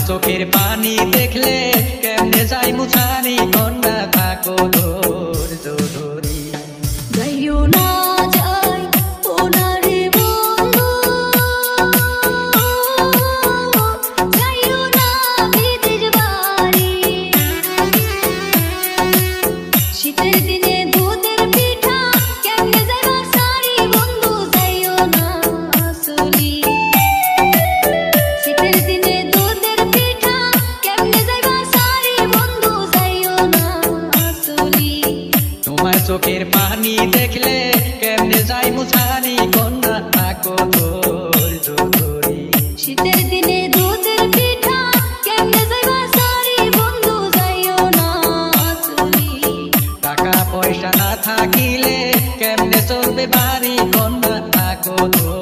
চোখের পানি দেখলে কেমনে যাই মুছানি কন্যা থাকো ধৈর্য ধরি যাইও না যাই ওনারে বন্ধু যাইও না বিদের বাড়ি শীতের দিনে দুধের পিঠা কেমনে যাইবা সারি বন্ধু যাইও না আসলি শীতের দিনে দুধের পিঠা কেমনে যাইবা সারি বন্ধু যাইও না আসলি তোমার চোখের পানি দেখলে কেমনে যাই মুছানি কন্যা থাকো ধৈর্য ধরি শীতের দিনে দুধের পিঠা কেমনে যাইবা সারি বন্ধু যাইও না আসলি টাকা পয়সা না থাকিলে কেমনে চলবে বাড়ি কন্যা থাকো ধৈর্য